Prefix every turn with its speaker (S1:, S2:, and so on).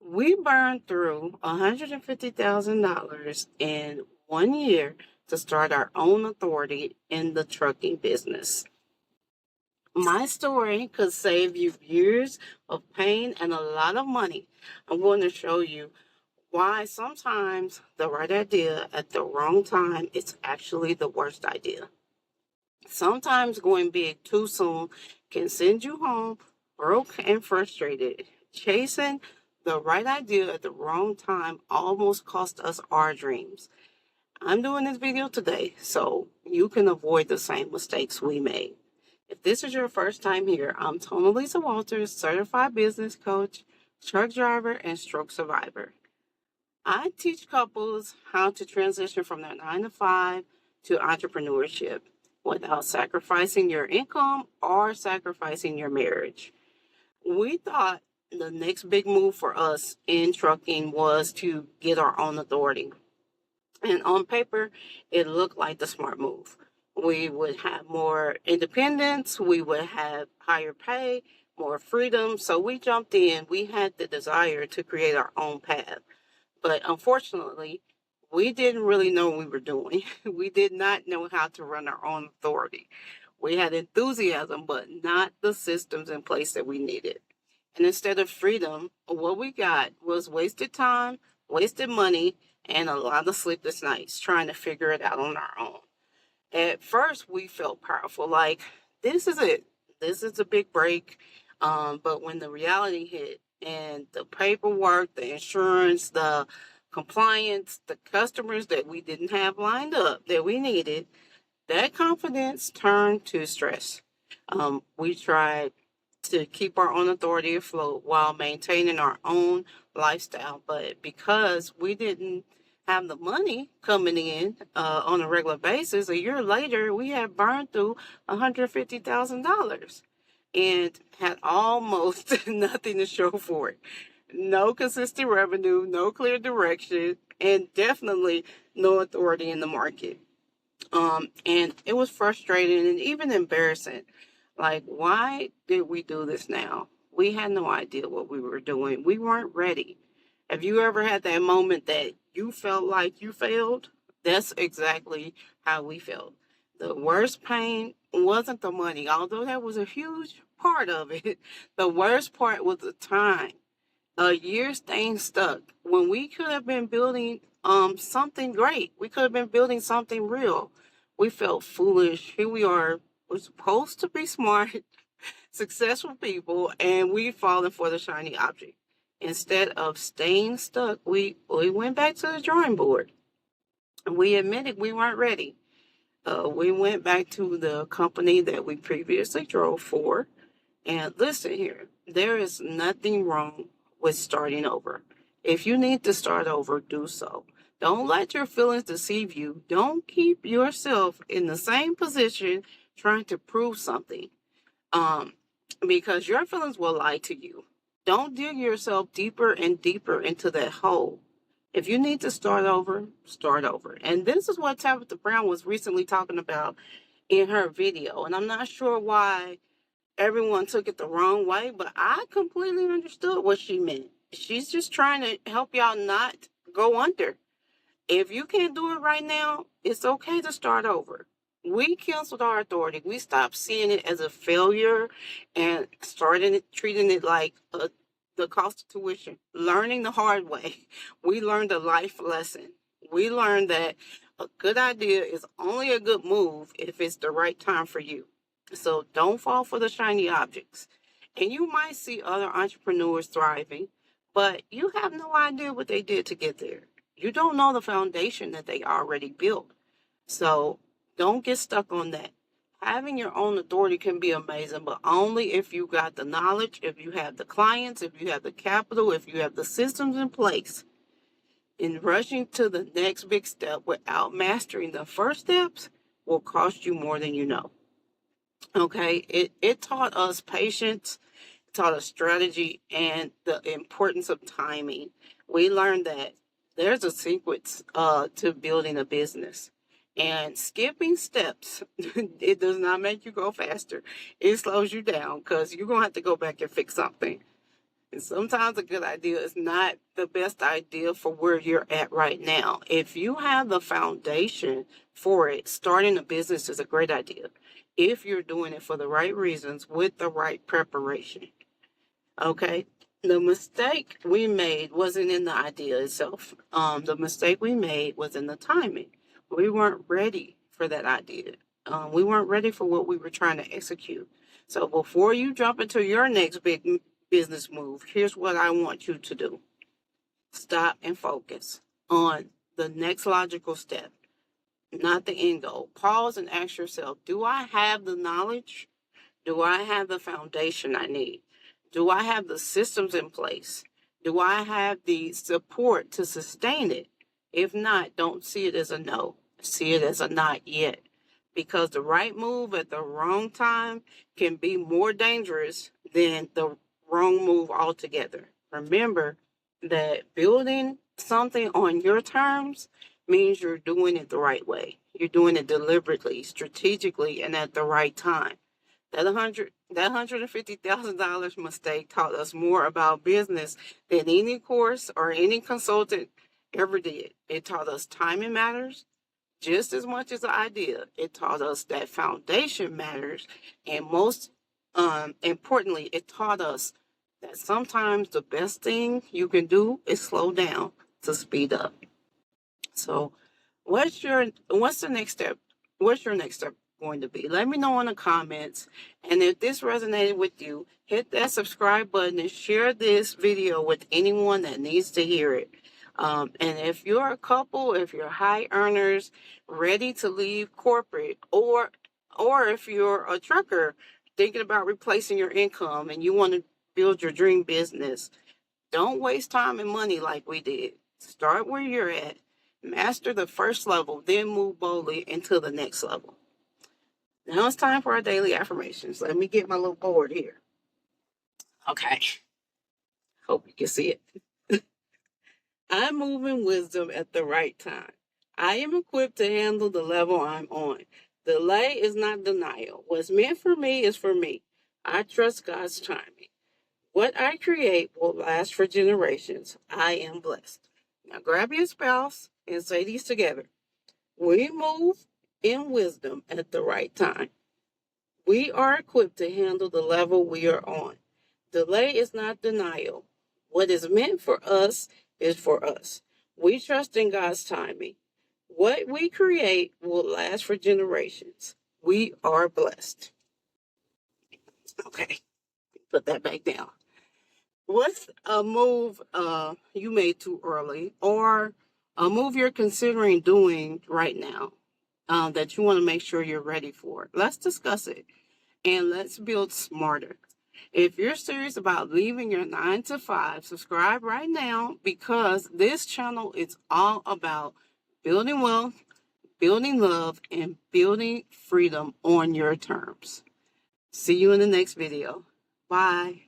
S1: We burned through $150,000 in 1 year to start our own authority in the trucking business. My story could save you years of pain and a lot of money. I'm going to show you why sometimes the right idea at the wrong time is actually the worst idea. Sometimes going big too soon can send you home broke and frustrated. Chasing the right idea at the wrong time almost cost us our dreams. I'm doing this video today so you can avoid the same mistakes we made. If this is your first time here, I'm Tona Lisa Walters, certified business coach, truck driver, and stroke survivor. I teach couples how to transition from their 9 to 5 to entrepreneurship without sacrificing your income or sacrificing your marriage. We thought the next big move for us in trucking was to get our own authority. And on paper, it looked like the smart move. We would have more independence, we would have higher pay, more freedom. So we jumped in. We had the desire to create our own path. But unfortunately, we didn't really know what we were doing. We did not know how to run our own authority. We had enthusiasm, but not the systems in place that we needed. And instead of freedom, what we got was wasted time, wasted money, and a lot of sleepless nights trying to figure it out on our own. At first, we felt powerful, like, this is it. This is a big break. But when the reality hit and the paperwork, the insurance, the compliance, the customers that we didn't have lined up that we needed, that confidence turned to stress. We tried to keep our own authority afloat while maintaining our own lifestyle. But because we didn't have the money coming in on a regular basis, a year later, we had burned through $150,000 and had almost nothing to show for it. No consistent revenue, no clear direction, and definitely no authority in the market. And it was frustrating and even embarrassing. Like, why did we do this now? We had no idea what we were doing. We weren't ready. Have you ever had that moment that you felt like you failed? That's exactly how we felt. The worst pain wasn't the money, although that was a huge part of it. The worst part was the time. A year staying stuck when we could have been building something great. We could have been building something real. We felt foolish. Here we are. We're supposed to be smart, successful people, and we've fallen for the shiny object. Instead of staying stuck, we went back to the drawing board. We admitted we weren't ready. We went back to the company that we previously drove for. And listen here, there is nothing wrong with starting over. If you need to start over, do so. Don't let your feelings deceive you. Don't keep yourself in the same position trying to prove something, because your feelings will lie to you. Don't dig yourself deeper and deeper into that hole. If you need to start over, start over. And this is what Tabitha Brown was recently talking about in her video. And I'm not sure why everyone took it the wrong way, but I completely understood what she meant. She's just trying to help y'all not go under. If you can't do it right now, it's okay to start over. We canceled our authority. We stopped seeing it as a failure and started treating it like the cost of tuition. Learning the hard way. We learned a life lesson. We learned that a good idea is only a good move if it's the right time for you. So don't fall for the shiny objects. And you might see other entrepreneurs thriving, but you have no idea what they did to get there. You don't know the foundation that they already built. So don't get stuck on that. Having your own authority can be amazing, but only if you got the knowledge, if you have the clients, if you have the capital, if you have the systems in place. And rushing to the next big step without mastering the first steps will cost you more than you know. Okay, it taught us patience, it taught us strategy, and the importance of timing. We learned that there's a sequence to building a business. And skipping steps, it does not make you go faster. It slows you down because you're going to have to go back and fix something. And sometimes a good idea is not the best idea for where you're at right now. If you have the foundation for it, starting a business is a great idea if you're doing it for the right reasons with the right preparation. Okay? The mistake we made wasn't in the idea itself. The mistake we made was in the timing. We weren't ready for that idea. We weren't ready for what we were trying to execute. So before you jump into your next big business move, here's what I want you to do. Stop and focus on the next logical step, not the end goal. Pause and ask yourself, do I have the knowledge? Do I have the foundation I need? Do I have the systems in place? Do I have the support to sustain it? If not, don't see it as a no. See it as a not yet. Because the right move at the wrong time can be more dangerous than the wrong move altogether. Remember that building something on your terms means you're doing it the right way. You're doing it deliberately, strategically, and at the right time. That $150,000 mistake taught us more about business than any course or any consultant ever did. It taught us timing matters just as much as the idea. It taught us that foundation matters, and most importantly, it taught us that sometimes the best thing you can do is slow down to speed up. So, what's the next step? What's your next step going to be? Let me know in the comments. And if this resonated with you, hit that subscribe button and share this video with anyone that needs to hear it. And if you're a couple, if you're high earners ready to leave corporate, or if you're a trucker thinking about replacing your income and you want to build your dream business, don't waste time and money like we did. Start where you're at, master the first level, then move boldly into the next level. Now it's time for our daily affirmations. Let me get my little board here. Okay. Hope you can see it. I move in wisdom at the right time. I am equipped to handle the level I'm on. Delay is not denial. What's meant for me is for me. I trust God's timing. What I create will last for generations. I am blessed. Now grab your spouse and say these together. We move in wisdom at the right time. We are equipped to handle the level we are on. Delay is not denial. What is meant for us is for us. We trust in God's timing. What we create will last for generations. We are blessed. Okay, put that back down. What's a move you made too early, or a move you're considering doing right now that you want to make sure you're ready for? Let's discuss it, and let's build smarter. If you're serious about leaving your 9 to 5, subscribe right now, because this channel is all about building wealth, building love, and building freedom on your terms. See you in the next video. Bye.